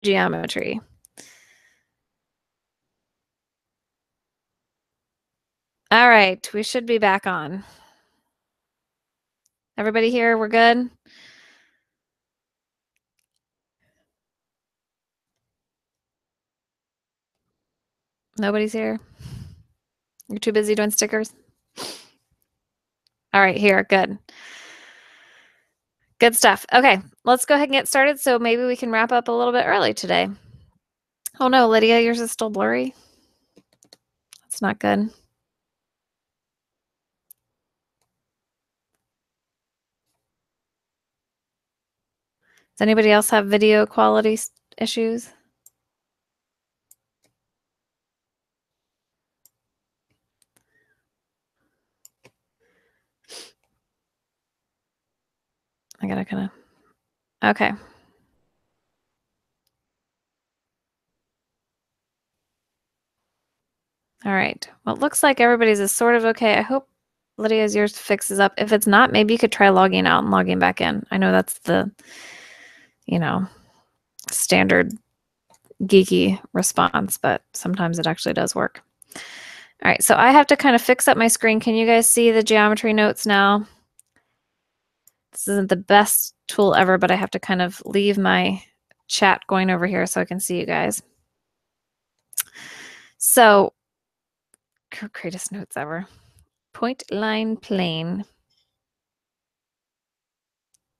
geometry. All right, we should be back on. Everybody here, we're good? Nobody's here? You're too busy doing stickers? All right, here, good. Good stuff. Okay, let's go ahead and get started so maybe we can wrap up a little bit early today. Oh no, Lydia, yours is still blurry. That's not good. Does anybody else have video quality issues? I gotta kind of, okay. All right, well, it looks like everybody's is sort of okay. I hope Lydia's yours fixes up. If it's not, maybe you could try logging out and logging back in. I know that's the, you know, standard geeky response, but sometimes it actually does work. All right, so I have to kind of fix up my screen. Can you guys see the geometry notes now? This isn't the best tool ever, but I have to kind of leave my chat going over here so I can see you guys. So, greatest notes ever. Point, line, plane.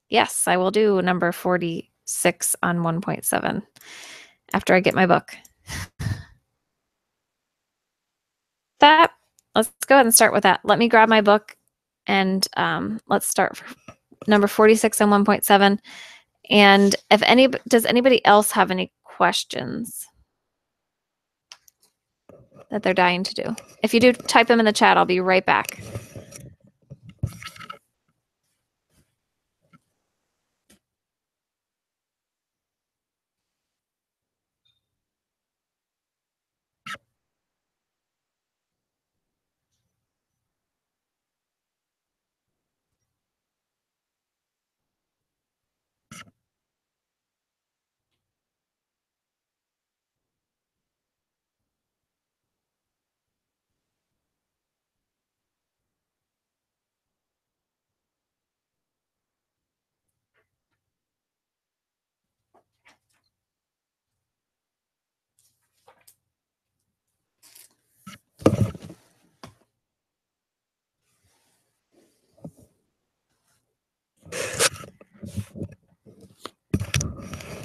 Yes, I will do number 46 on 1.7 after I get my book. Let's go ahead and start with that. Let me grab my book and let's start for number 46 on 1.7. And does anybody else have any questions that they're dying to do? If you do, type them in the chat. I'll be right back.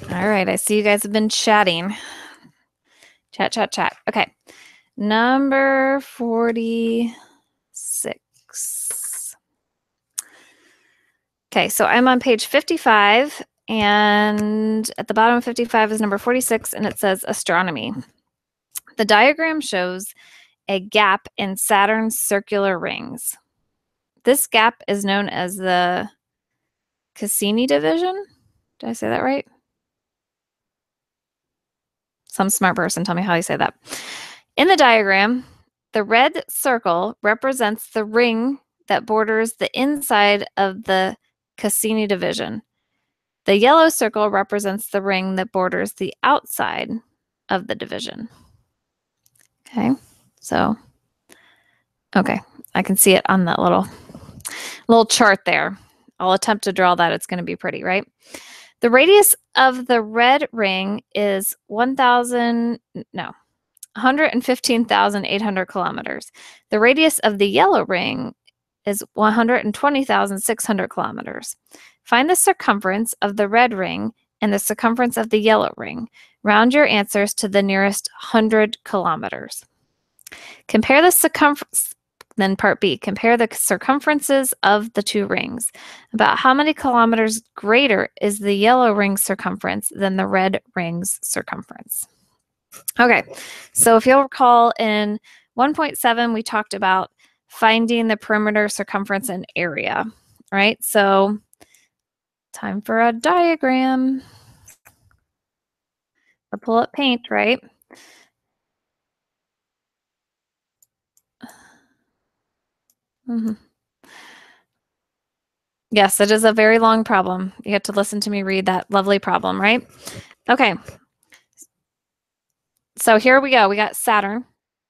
All right, I see you guys have been chatting. Chat. Okay, number 46. Okay, so I'm on page 55, and at the bottom of 55 is number 46, and it says astronomy. The diagram shows a gap in Saturn's circular rings. This gap is known as the Cassini division. Did I say that right? Some smart person tell me how you say that. In the diagram, the red circle represents the ring that borders the inside of the Cassini division. The yellow circle represents the ring that borders the outside of the division. Okay, so, okay, I can see it on that little chart there. I'll attempt to draw that. It's going to be pretty, right? The radius of the red ring is 115,800 kilometers. The radius of the yellow ring is 120,600 kilometers. Find the circumference of the red ring and the circumference of the yellow ring. Round your answers to the nearest 100 kilometers. Compare the circumference. Then part B, compare the circumferences of the two rings. About how many kilometers greater is the yellow ring's circumference than the red ring's circumference? Okay, so if you'll recall in 1.7, we talked about finding the perimeter, circumference, and area, right? So time for a diagram. Or pull up paint, right? Yes, it is a very long problem. You have to listen to me read that lovely problem, right? Okay, So here we go. We got Saturn.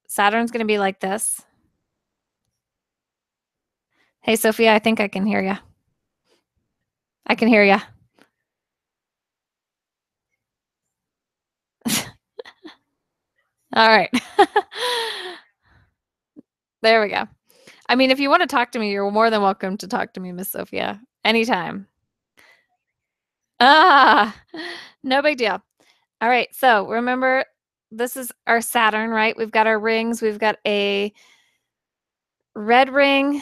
Saturn's going to be like this. Hey, Sophia, I think I can hear you. I can hear you. All right. There we go. I mean, if you want to talk to me, you're more than welcome to talk to me, Miss Sophia. Anytime. Ah, no big deal. All right. So remember, this is our Saturn, right? We've got our rings. We've got a red ring.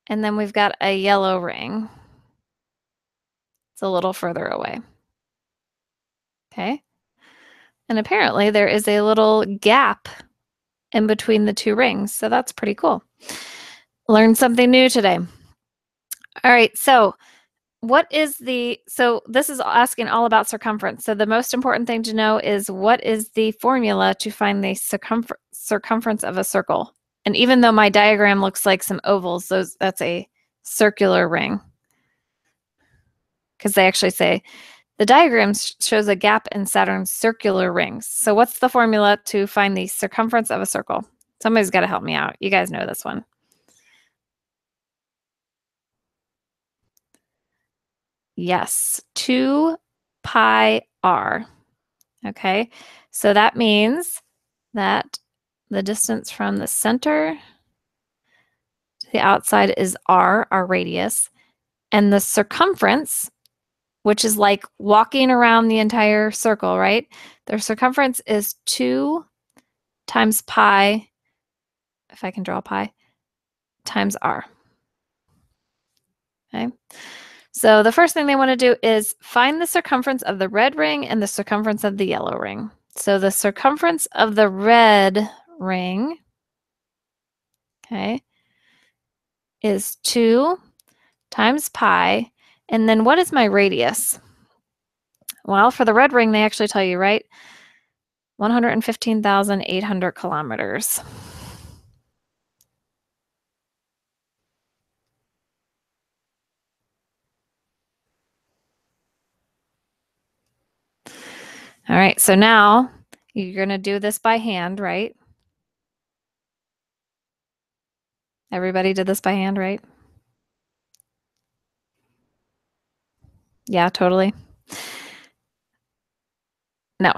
And then we've got a yellow ring. It's a little further away. Okay. And apparently there is a little gap in between the two rings. So that's pretty cool. Learned something new today. All right. So so this is asking all about circumference. So the most important thing to know is what is the formula to find the circumference of a circle? And even though my diagram looks like some ovals, that's a circular ring. Because they actually say the diagram shows a gap in Saturn's circular rings. So what's the formula to find the circumference of a circle? Somebody's got to help me out. You guys know this one. Yes, 2 pi r. Okay, so that means that the distance from the center to the outside is r, our radius, and the circumference, which is like walking around the entire circle, right? The circumference is 2 times pi, if I can draw pi, times r. Okay. So the first thing they want to do is find the circumference of the red ring and the circumference of the yellow ring. So the circumference of the red ring, okay, is 2 times pi. And then what is my radius? Well, for the red ring, they actually tell you, right? 115,800 kilometers. All right, so now you're going to do this by hand, right? Everybody did this by hand, right? Yeah, totally. No,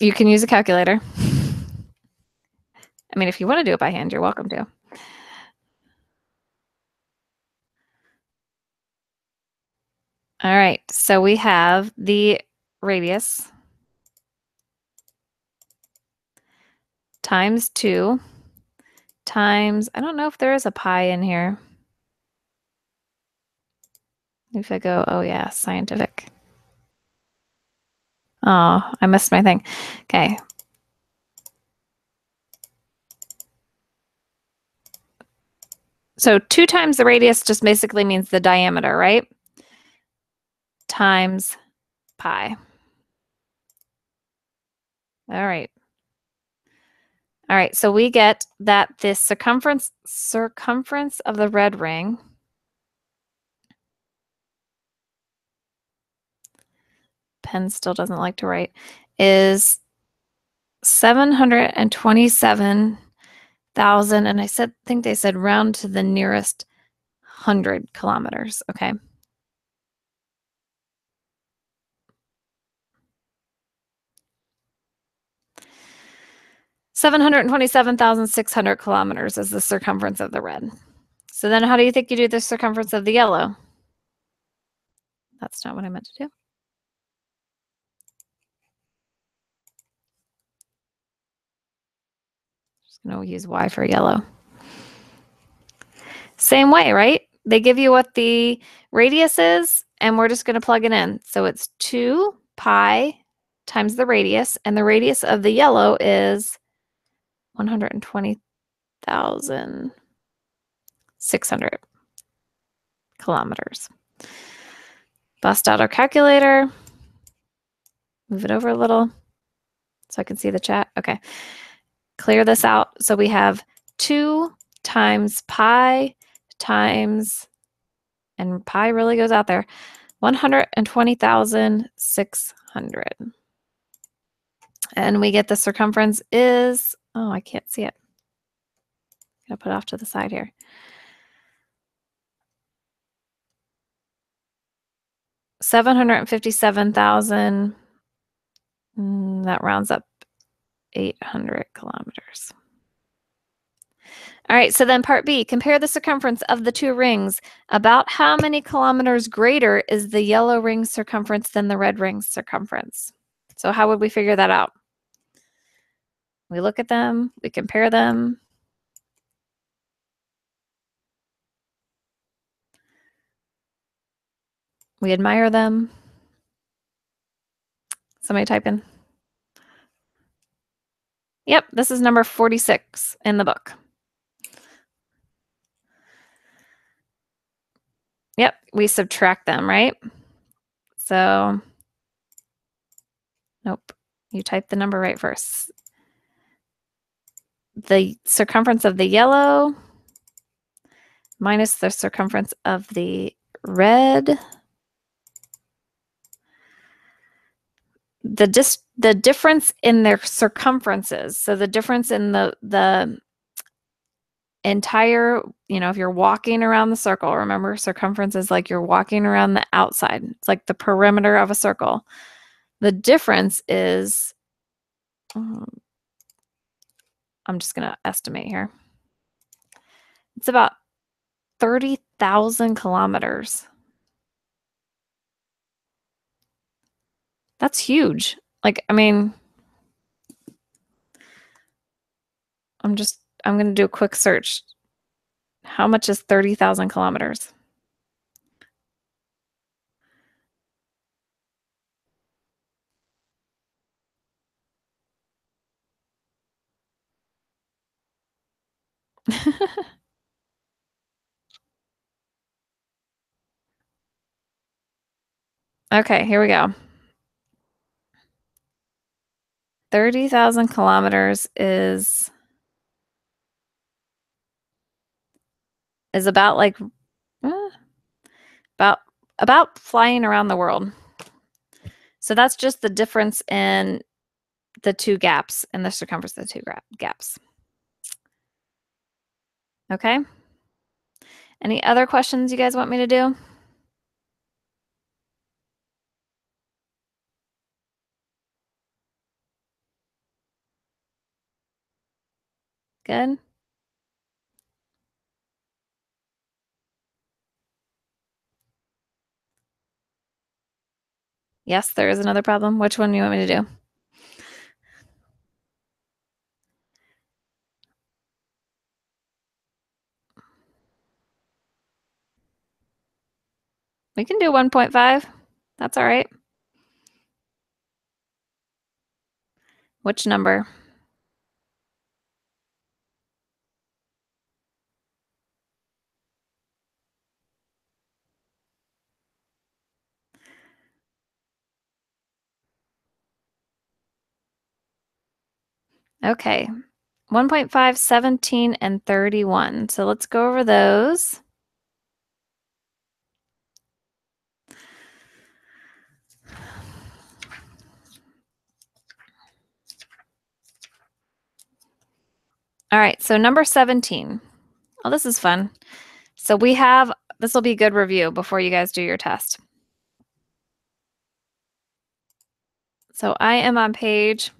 you can use a calculator. I mean, if you want to do it by hand, you're welcome to. All right, so we have the radius times 2 times, I don't know if there is a pi in here. If I go, oh yeah, scientific. Oh, I missed my thing. Okay. So 2 times the radius just basically means the diameter, right? Times pi. All right. All right, so we get that the circumference of the red ring pen still doesn't like to write, is 727,000, and I think they said round to the nearest 100 kilometers, okay? $727,600 kilometers is the circumference of the red. So then how do you think you do the circumference of the yellow? That's not what I meant to do. Just going to use Y for yellow. Same way, right? They give you what the radius is, and we're just going to plug it in. So it's 2 pi times the radius, and the radius of the yellow is 120,600 kilometers. Bust out our calculator. Move it over a little so I can see the chat. Okay. Clear this out. So we have 2 times pi times, and pi really goes out there, 120,600. And we get the circumference is, oh, I can't see it. I'm going to put it off to the side here. 757,000. That rounds up 800 kilometers. All right, so then part B, compare the circumference of the two rings. About how many kilometers greater is the yellow ring's circumference than the red ring's circumference? So how would we figure that out? We look at them, we compare them. We admire them. Somebody type in. Yep, this is number 46 in the book. Yep, we subtract them, right? So, nope, you type the number right first. The circumference of the yellow minus the circumference of the red. The difference in their circumferences, so the difference in the entire, if you're walking around the circle, remember circumference is like you're walking around the outside. It's like the perimeter of a circle. The difference is, I'm just going to estimate here. It's about 30,000 kilometers. That's huge. Like, I mean, I'm going to do a quick search. How much is 30,000 kilometers? Okay, here we go. 30,000 kilometers is about like about flying around the world. So that's just the difference in the two gaps and the circumference of the two gaps. Okay. Any other questions you guys want me to do? Good. Yes, there is another problem. Which one do you want me to do? We can do 1.5. That's all right. Which number? Okay. 1.5, 17, and 31. So let's go over those. All right, so number 17. Oh, this is fun. So we have, this will be a good review before you guys do your test. So I am on page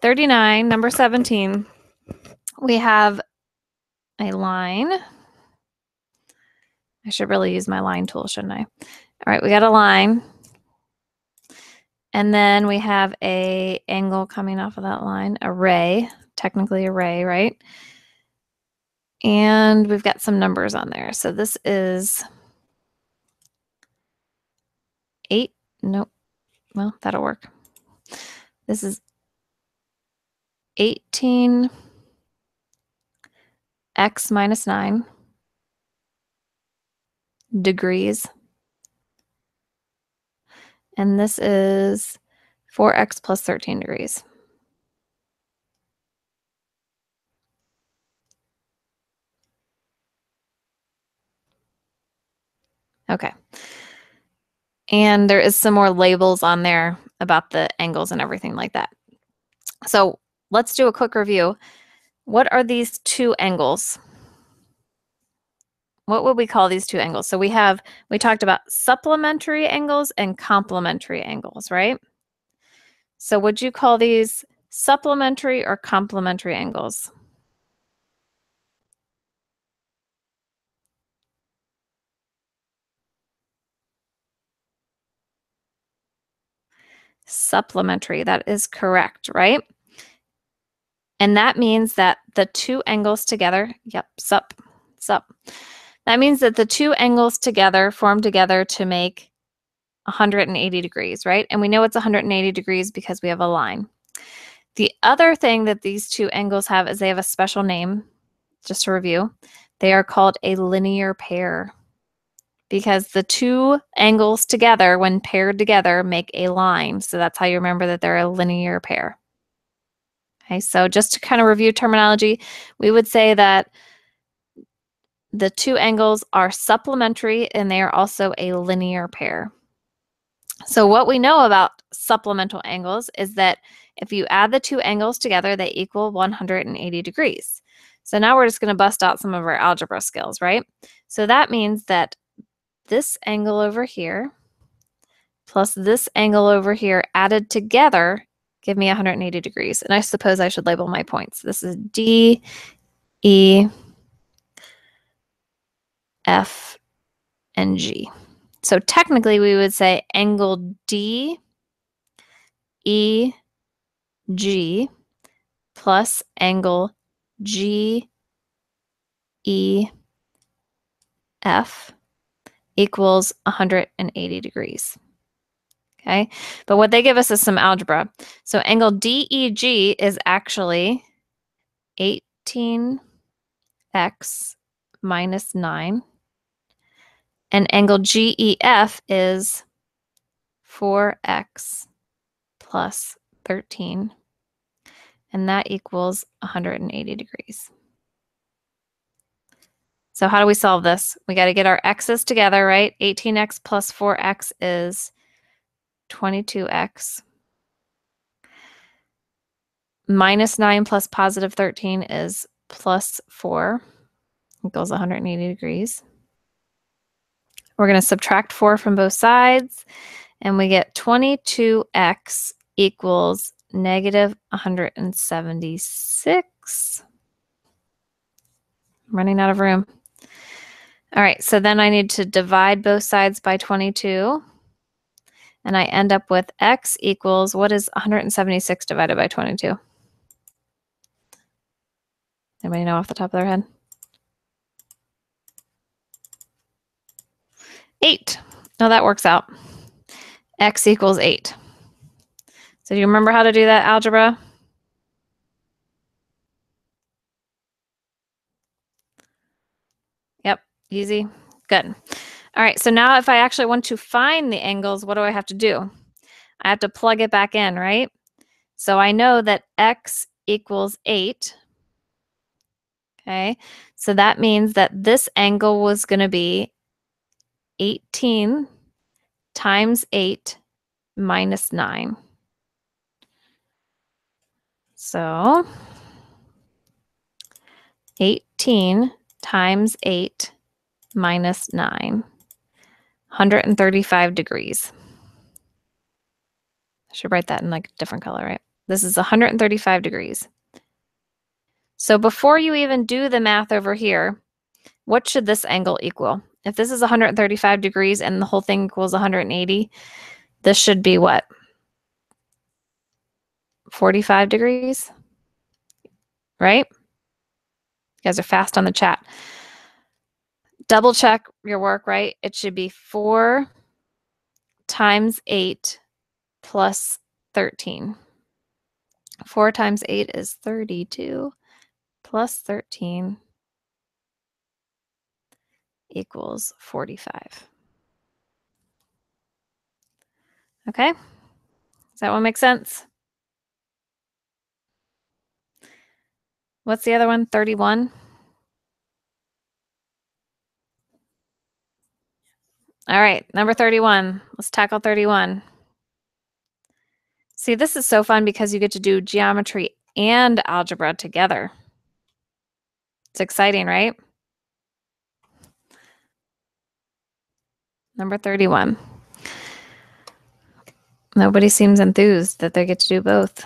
39, number 17. We have a line. I should really use my line tool, shouldn't I? All right, we got a line. And then we have a angle coming off of that line, a ray, technically a ray, right? And we've got some numbers on there. So this is 8. Nope. Well, that'll work. This is 18 x minus 9 degrees. And this is 4x plus 13 degrees. Okay. And there is some more labels on there about the angles and everything like that. So let's do a quick review. What are these two angles? What would we call these two angles? So we talked about supplementary angles and complementary angles, right? So would you call these supplementary or complementary angles? Supplementary, that is correct, right? And that means that the two angles together, yep, sup. That means that the two angles together form together to make 180 degrees, right? And we know it's 180 degrees because we have a line. The other thing that these two angles have is they have a special name, just to review. They are called a linear pair because the two angles together, when paired together, make a line. So that's how you remember that they're a linear pair. Okay, so just to kind of review terminology, we would say that the two angles are supplementary and they are also a linear pair. So what we know about supplemental angles is that if you add the two angles together, they equal 180 degrees. So now we're just going to bust out some of our algebra skills, right? So that means that this angle over here plus this angle over here added together give me 180 degrees. And I suppose I should label my points. This is D, E, F, and G. So technically we would say angle D, E, G plus angle G, E, F equals 180 degrees. Okay, but what they give us is some algebra. So angle DEG is actually 18x minus 9. And angle GEF is 4x plus 13. And that equals 180 degrees. So how do we solve this? We got to get our x's together, right? 18x plus 4x is 22x. Minus 9 plus positive 13 is plus 4. Equals 180 degrees. We're going to subtract 4 from both sides, and we get 22x equals negative 176. I'm running out of room. All right, so then I need to divide both sides by 22, and I end up with x equals, what is 176 divided by 22? Anybody know off the top of their head? 8. No, that works out. X equals 8. So do you remember how to do that algebra? Yep, easy. Good. All right, so now if I actually want to find the angles, what do I have to do? I have to plug it back in, right? So I know that x equals 8. Okay, so that means that this angle was going to be 18 times 8 minus 9. So 18 times 8 minus 9, 135 degrees. I should write that in like a different color, right? This is 135 degrees. So before you even do the math over here, what should this angle equal? If this is 135 degrees and the whole thing equals 180, this should be what? 45 degrees, right? You guys are fast on the chat. Double check your work, right? It should be 4 times 8 plus 13. 4 times 8 is 32 plus 13 equals 45. Okay? Does that one make sense? What's the other one? 31? All right, number 31. Let's tackle 31. See, this is so fun because you get to do geometry and algebra together. It's exciting, right? Number 31. Nobody seems enthused that they get to do both.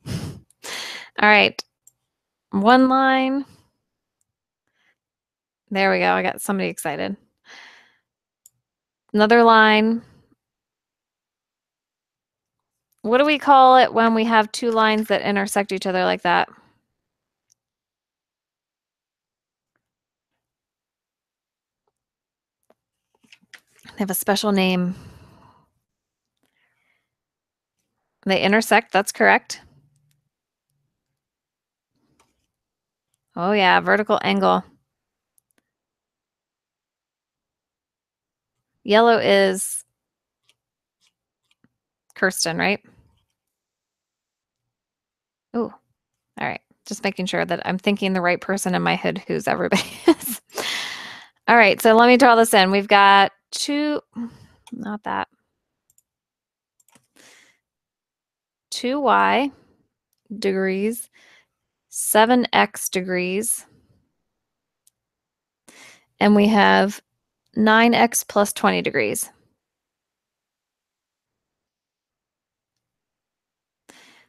All right. One line. There we go. I got somebody excited. Another line. What do we call it when we have two lines that intersect each other like that? They have a special name. They intersect, that's correct. Oh yeah, vertical angle. Yellow is Kirsten, right? Ooh, all right. Just making sure that I'm thinking the right person in my head who's everybody is. All right, so let me draw this in. We've got not that. 2y degrees, 7x degrees, and we have 9x plus 20 degrees.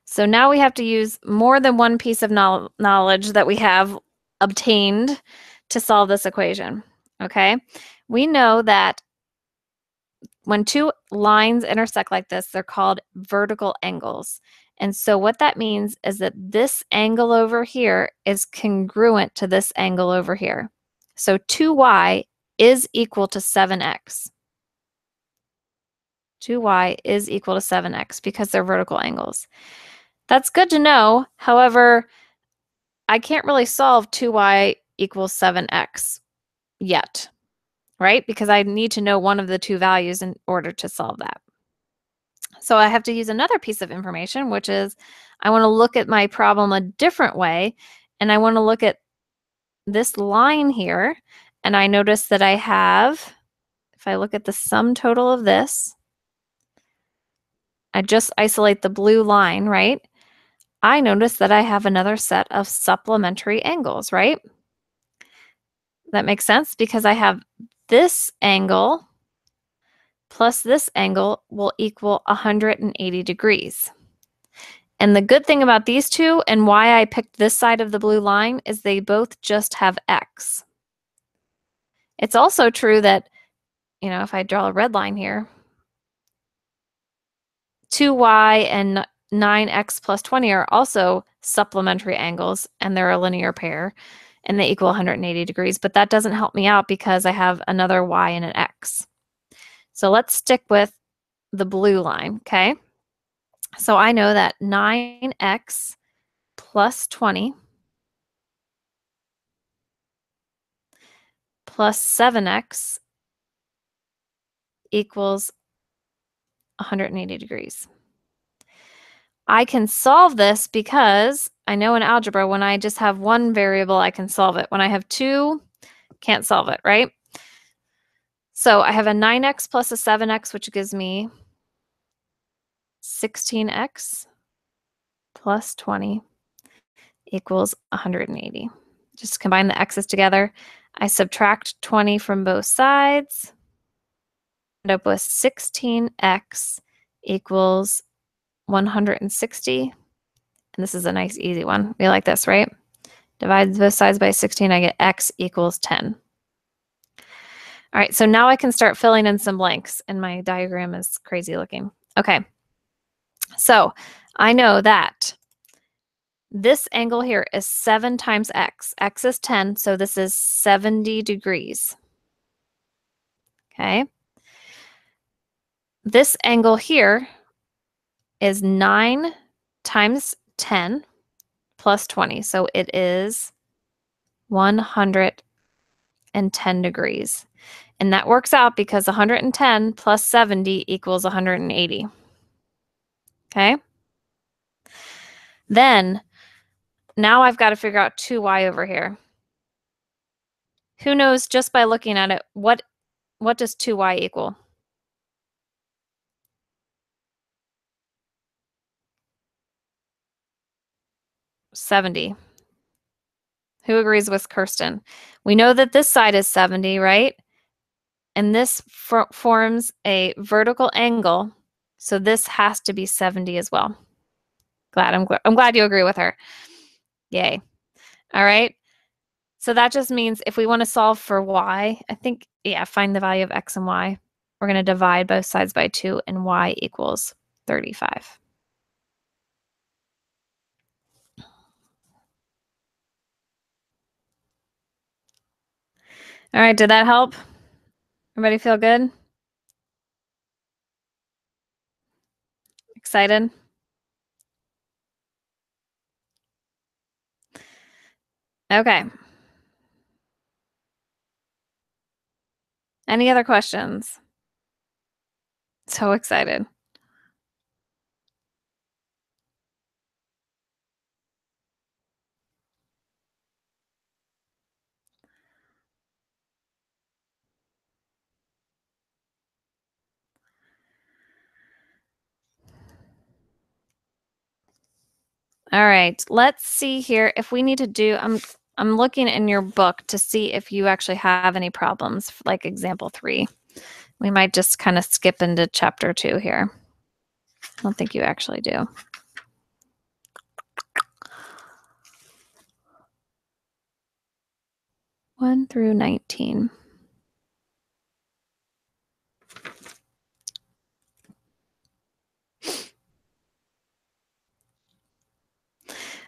So now we have to use more than one piece of knowledge that we have obtained to solve this equation, okay? We know that when two lines intersect like this, they're called vertical angles. And so what that means is that this angle over here is congruent to this angle over here. So 2y is equal to 7x. 2y is equal to 7x because they're vertical angles. That's good to know. However, I can't really solve 2y equals 7x yet, right? Because I need to know one of the two values in order to solve that. So I have to use another piece of information, which is I want to look at my problem a different way, and I want to look at this line here, and I notice that I have, if I look at the sum total of this, I just isolate the blue line, right? I notice that I have another set of supplementary angles, right? That makes sense because I have this angle plus this angle will equal 180 degrees. And the good thing about these two and why I picked this side of the blue line is they both just have x. It's also true that, you know, if I draw a red line here, 2y and 9x plus 20 are also supplementary angles, and they're a linear pair, and they equal 180 degrees, but that doesn't help me out because I have another y and an x. So let's stick with the blue line, okay? So I know that 9x plus 20 plus 7x equals 180 degrees. I can solve this because I know in algebra when I just have one variable, I can solve it. When I have two, can't solve it, right? So I have a 9x plus a 7x, which gives me 16x plus 20 equals 180. Just combine the x's together. I subtract 20 from both sides. End up with 16x equals 160. And this is a nice easy one. We like this, right? Divide both sides by 16, I get x equals 10. All right, so now I can start filling in some blanks, and my diagram is crazy looking. Okay, so I know that this angle here is 7 times x. X is 10, so this is 70 degrees. Okay. This angle here is 9 times 10 plus 20, so it is 110 degrees. And that works out because 110 plus 70 equals 180. Okay? Then, now I've got to figure out 2y over here. Who knows, just by looking at it, what does 2y equal? 70. Who agrees with Kirsten? We know that this side is 70, right? And this forms a vertical angle. So this has to be 70 as well. I'm glad you agree with her. Yay. All right. So that just means if we want to solve for y, I think, yeah, find the value of x and y. We're going to divide both sides by 2, and y equals 35. All right, did that help? Everybody feel good? Excited? Okay. Any other questions? So excited. All right, let's see here if we need to do, I'm looking in your book to see if you actually have any problems, like example 3. We might just kind of skip into chapter 2 here. I don't think you actually do. One through 19.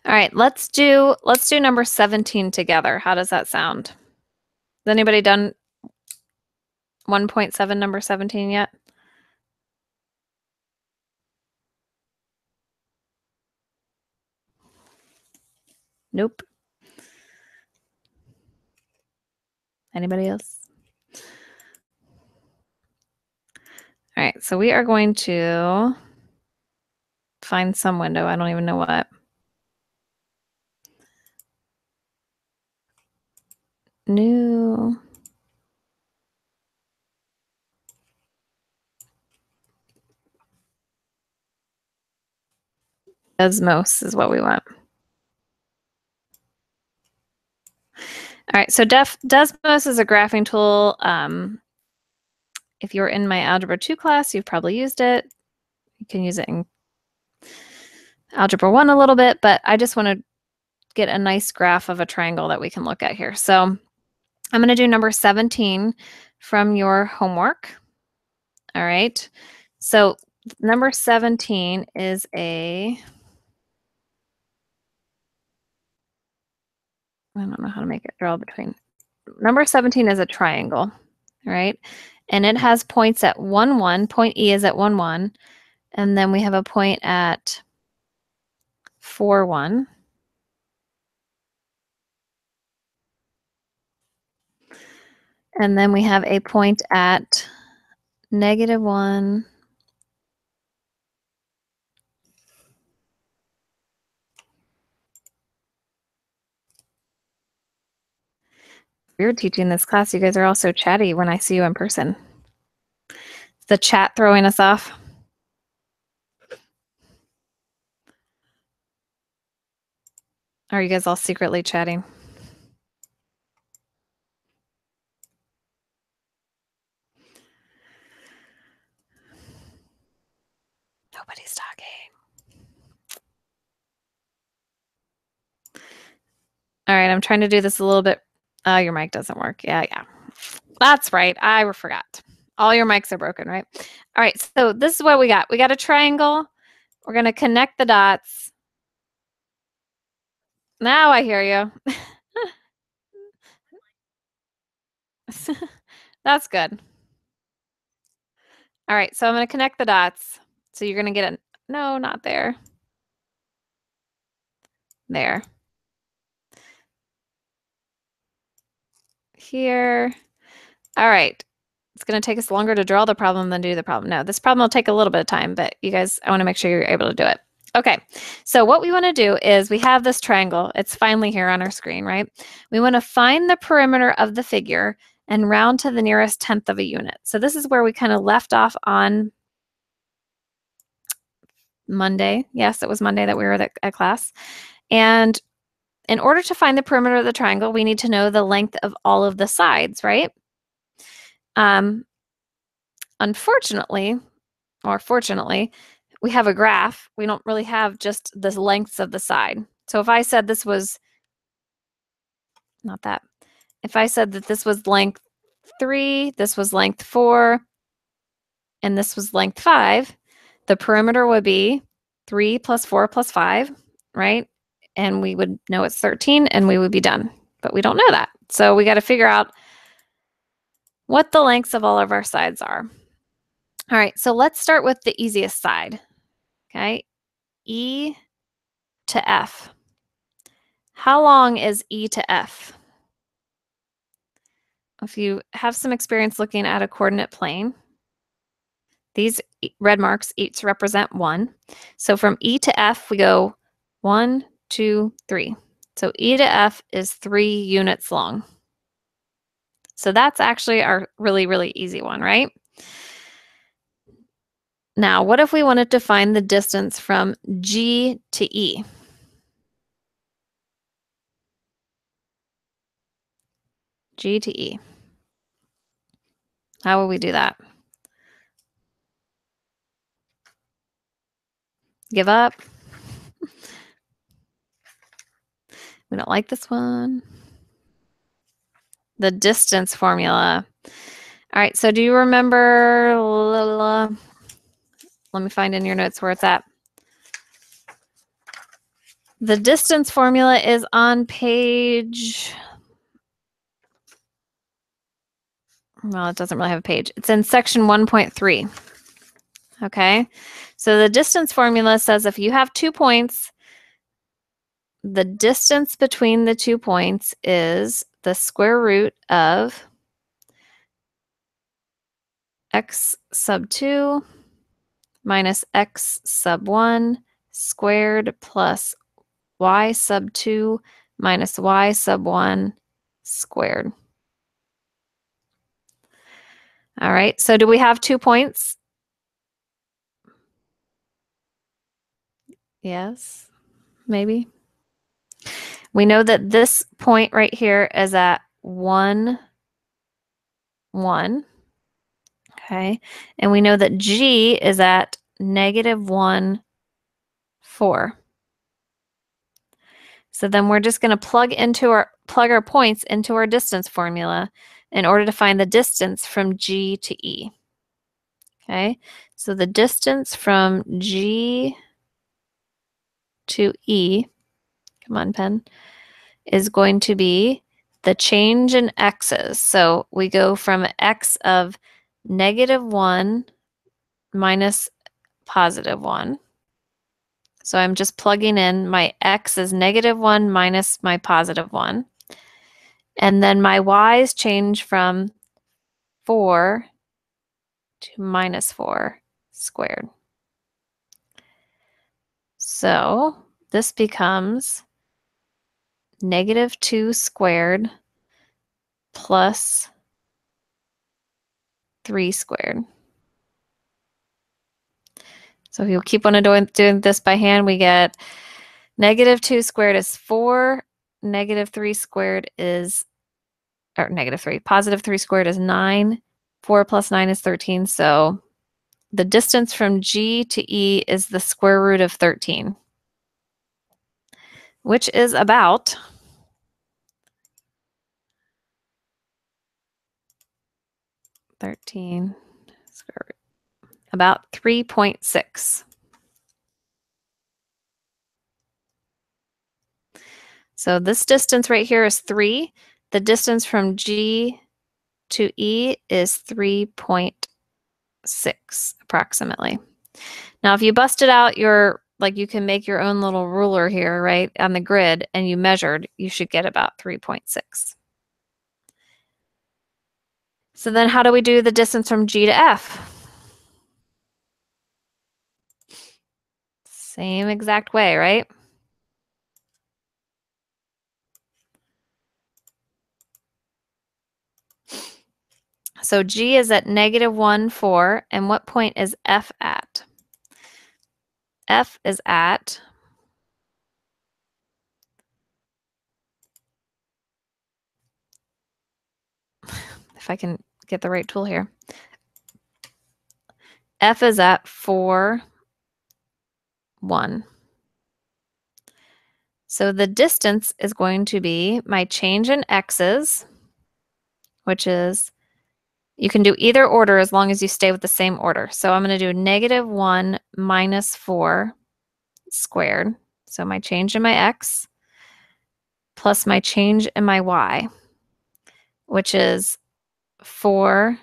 All right, let's do number 17 together. How does that sound? Has anybody done 1.7 number 17 yet? Nope. Anybody else? All right, so we are going to find some window. I don't even know what. New. Desmos is what we want. All right, so Desmos is a graphing tool. If you're in my Algebra 2 class, you've probably used it. You can use it in Algebra 1 a little bit, but I just want to get a nice graph of a triangle that we can look at here. So I'm going to do number 17 from your homework. All right, so number 17 is I don't know how to make it draw between. Number 17 is a triangle, right? And it has points at 1, 1. Point E is at 1, 1. And then we have a point at 4, 1. And then we have a point at -1. You're teaching this class. You guys are all so chatty when I see you in person. Is the chat throwing us off? Are you guys all secretly chatting? Nobody's talking. All right, I'm trying to do this a little bit. Oh, your mic doesn't work. Yeah. That's right. I forgot. All your mics are broken, right? All right, so this is what we got. We got a triangle. We're going to connect the dots. Now I hear you. That's good. All right, so I'm going to connect the dots. So you're going to get no, not there. There. Here. All right. It's going to take us longer to draw the problem than do the problem. No, this problem will take a little bit of time, but you guys, I want to make sure you're able to do it. Okay, so what we want to do is we have this triangle. It's finally here on our screen, right? We want to find the perimeter of the figure and round to the nearest tenth of a unit. So this is where we kind of left off on Monday. Yes, it was Monday that we were at class. And in order to find the perimeter of the triangle, we need to know the length of all of the sides, right? Unfortunately, or fortunately, we have a graph. We don't really have just the lengths of the side. So if I said this was, not that, if I said that this was length 3, this was length 4, and this was length 5, the perimeter would be 3 plus 4 plus 5, right? And we would know it's 13 and we would be done. But we don't know that. So we got to figure out what the lengths of all of our sides are. All right, so let's start with the easiest side. Okay, E to F. How long is E to F? If you have some experience looking at a coordinate plane, these red marks each represent 1. So from E to F, we go 1, 2, 3. So E to F is 3 units long. So that's actually our really, really easy one, right? Now, what if we wanted to find the distance from G to E? G to E. How will we do that? Give up? We don't like this one. The distance formula. All right, so do you remember, let me find in your notes where it's at. The distance formula is on page, well, it doesn't really have a page. It's in section 1.3. Okay, so the distance formula says if you have 2 points, the distance between the 2 points is the square root of x sub 2 minus x sub 1 squared plus y sub 2 minus y sub 1 squared. All right, so do we have 2 points? Yes, maybe. We know that this point right here is at 1, 1. Okay, and we know that G is at -1, 4. So then we're just going to plug our points into our distance formula in order to find the distance from G to E. Okay, so the distance from G to E, come on, pen, is going to be the change in x's. So we go from x of -1 minus +1. So I'm just plugging in my x is -1 minus my +1. And then my y's change from 4 to -4 squared. So this becomes -2 squared plus 3 squared. So if you'll keep on doing this by hand, we get -2 squared is 4, -3 squared is, or -3, +3 squared is 9, 4 plus 9 is 13. So the distance from G to E is the square root of 13, which is about 13 square root, about 3.6. So this distance right here is 3. The distance from G to E is 3.6 approximately. Now, if you busted out your, like you can make your own little ruler here, right, on the grid, and you measured, you should get about 3.6. So then how do we do the distance from G to F? Same exact way, right? So G is at -1, 4, and what point is F at? F is at if I can get the right tool here. F is at 4, 1. So the distance is going to be my change in x's, which is, you can do either order as long as you stay with the same order. So I'm going to do -1 minus 4 squared. So my change in my x plus my change in my y, which is 4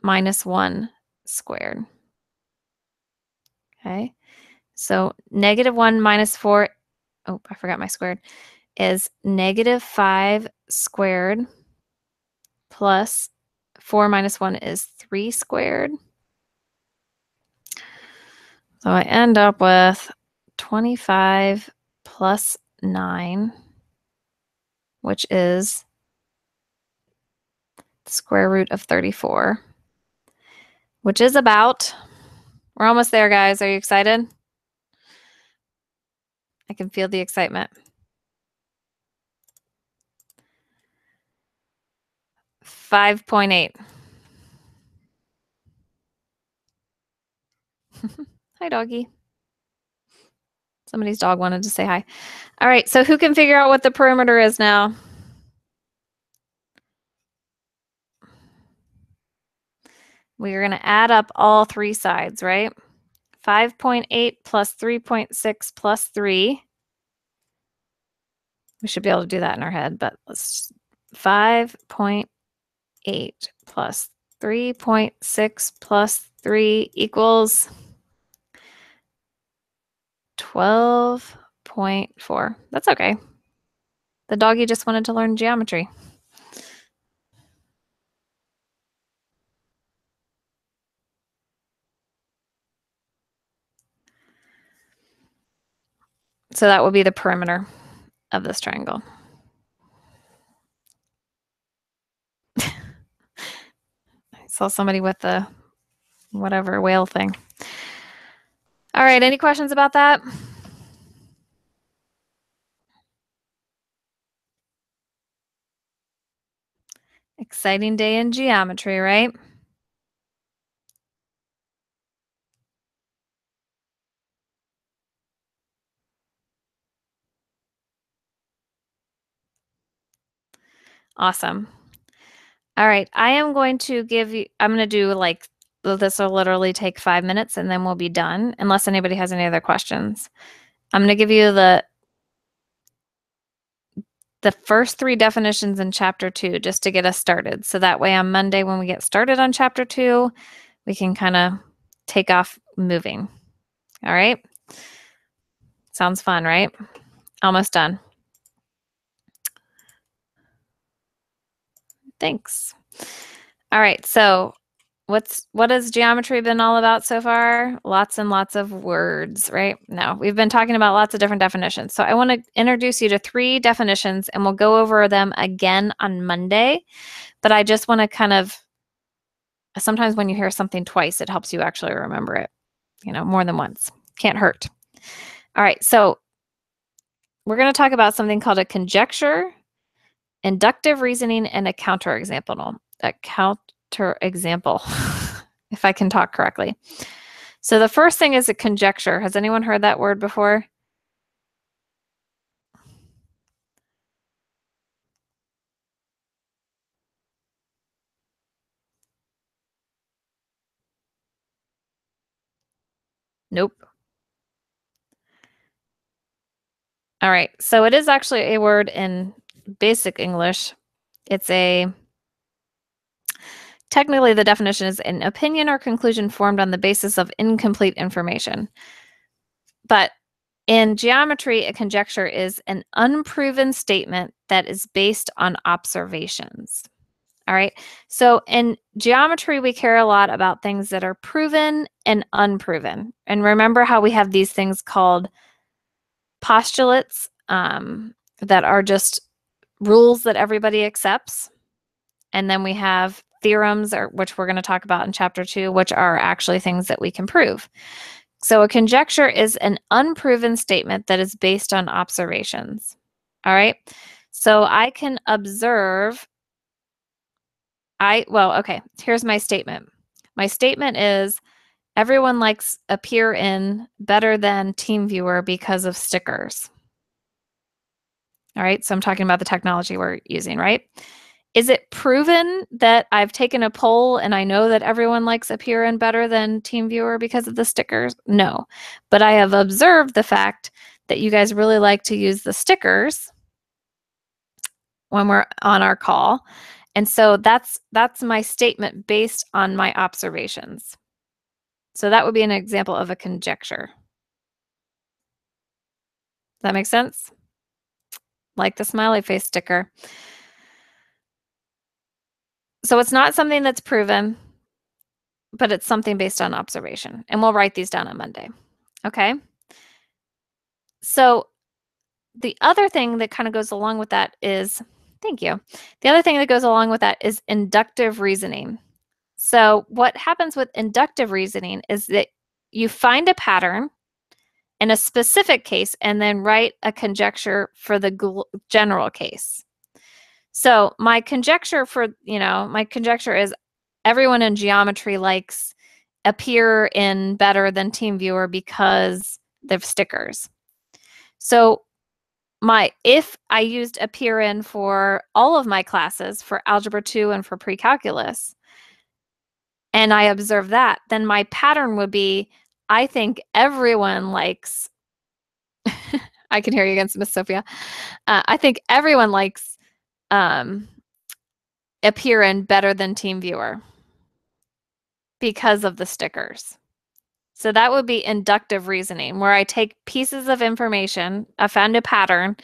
minus 1 squared. Okay, so -1 minus 4, oh, I forgot my squared, is -5 squared plus 4 minus 1 is 3 squared. So I end up with 25 plus 9, which is the square root of 34, which is about, we're almost there, guys. Are you excited? I can feel the excitement. 5.8. Hi, doggy. Somebody's dog wanted to say hi. All right, so who can figure out what the perimeter is now? We're going to add up all three sides, right? 5.8 plus 3.6 plus 3. We should be able to do that in our head, but let's 5.8 plus 3.6 plus 3 equals 12.4. That's okay. The doggy just wanted to learn geometry. So that will be the perimeter of this triangle. I saw somebody with the whatever whale thing. All right, any questions about that? Exciting day in geometry, right? Awesome. All right, I am going to give you, I'm going to do like, this will literally take 5 minutes and then we'll be done, unless anybody has any other questions. I'm going to give you the first 3 definitions in chapter 2 just to get us started. So that way on Monday when we get started on chapter 2, we can kind of take off moving. All right? Sounds fun, right? Almost done. Thanks. All right, so what has geometry been all about so far? Lots and lots of words, right? No, we've been talking about lots of different definitions. So I want to introduce you to 3 definitions and we'll go over them again on Monday. But I just want to kind of, sometimes when you hear something twice, it helps you actually remember it, you know, more than once. Can't hurt. All right, so we're going to talk about something called a conjecture, inductive reasoning, and a counterexample. A counterexample, if I can talk correctly. So the first thing is a conjecture. Has anyone heard that word before? Nope. All right, so it is actually a word in basic English. It's technically the definition is an opinion or conclusion formed on the basis of incomplete information. But in geometry, a conjecture is an unproven statement that is based on observations. All right, so in geometry, we care a lot about things that are proven and unproven. And remember how we have these things called postulates that are just rules that everybody accepts. And then we have theorems, which we're going to talk about in chapter 2, which are actually things that we can prove. So a conjecture is an unproven statement that is based on observations. All right, so I can observe Okay, here's my statement. My statement is everyone likes Appear In better than TeamViewer because of stickers. All right, so I'm talking about the technology we're using, right? Is it proven that I've taken a poll and I know that everyone likes Appear In better than TeamViewer because of the stickers? No, but I have observed the fact that you guys really like to use the stickers when we're on our call. And so that's my statement based on my observations. So that would be an example of a conjecture. Does that make sense? Like the smiley face sticker. So it's not something that's proven, but it's something based on observation. And we'll write these down on Monday. Okay. So the other thing that kind of goes along with that is, thank you. The other thing that goes along with that is inductive reasoning. So what happens with inductive reasoning is that you find a pattern in a specific case and then write a conjecture for the general case. So my conjecture is everyone in geometry likes Appear In better than TeamViewer because they're stickers. So if I used Appear In for all of my classes, for Algebra 2 and for pre-calculus, and I observe that, then my pattern would be, I think everyone likes, I can hear you against Miss Sophia. I think everyone likes Appear In better than TeamViewer because of the stickers. So that would be inductive reasoning, where I take pieces of information, I found a pattern,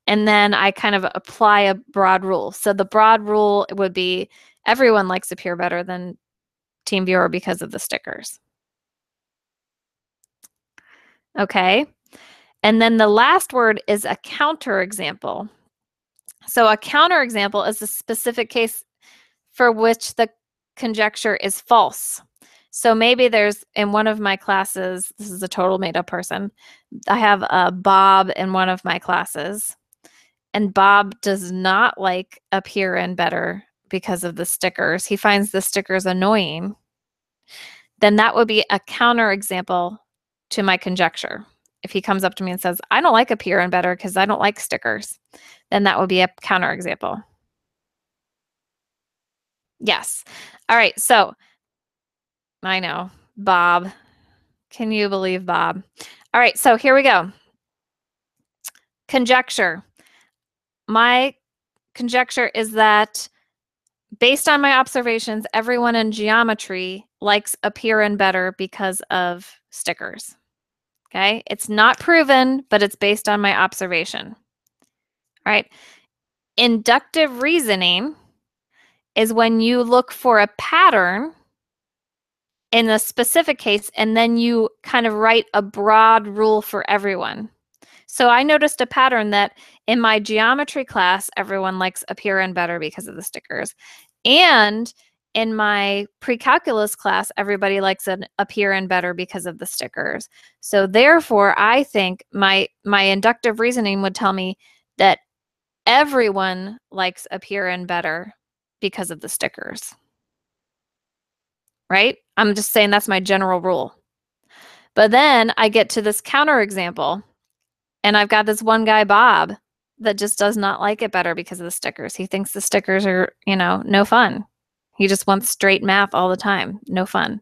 and then I kind of apply a broad rule. So the broad rule would be everyone likes Appear better than TeamViewer because of the stickers. Okay. And then the last word is a counterexample. So a counterexample is a specific case for which the conjecture is false. So maybe there's, in one of my classes, this is a total made up person, I have a Bob in one of my classes, and Bob does not like Appear In better because of the stickers. He finds the stickers annoying. Then that would be a counterexample to my conjecture. If he comes up to me and says, I don't like Appear In better because I don't like stickers, then that would be a counterexample. Yes. All right. So I know, Bob. Can you believe Bob? All right. So here we go. Conjecture. My conjecture is that based on my observations, everyone in geometry likes Appear In better because of stickers. Okay. It's not proven, but it's based on my observation. All right. Inductive reasoning is when you look for a pattern in a specific case, and then you kind of write a broad rule for everyone. So I noticed a pattern that in my geometry class, everyone likes Appear In better because of the stickers. And in my pre-calculus class, everybody likes an Appear In better because of the stickers. So therefore, I think my inductive reasoning would tell me that everyone likes Appear In better because of the stickers. Right? I'm just saying that's my general rule. But then I get to this counterexample, and I've got this one guy, Bob, that just does not like it better because of the stickers. He thinks the stickers are, no fun. He just wants straight math all the time. No fun.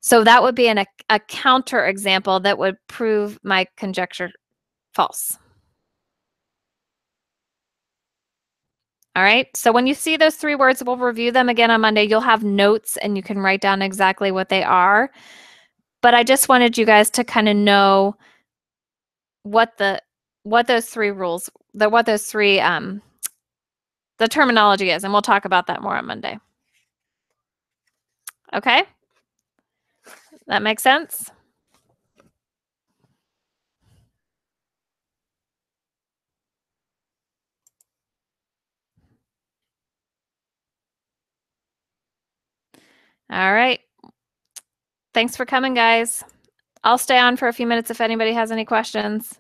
So that would be a counterexample that would prove my conjecture false. All right. So when you see those three words, we'll review them again on Monday. You'll have notes and you can write down exactly what they are. But I just wanted you guys to kind of know what those three rules, the terminology is, and we'll talk about that more on Monday. Okay? That makes sense? All right. Thanks for coming, guys. I'll stay on for a few minutes if anybody has any questions.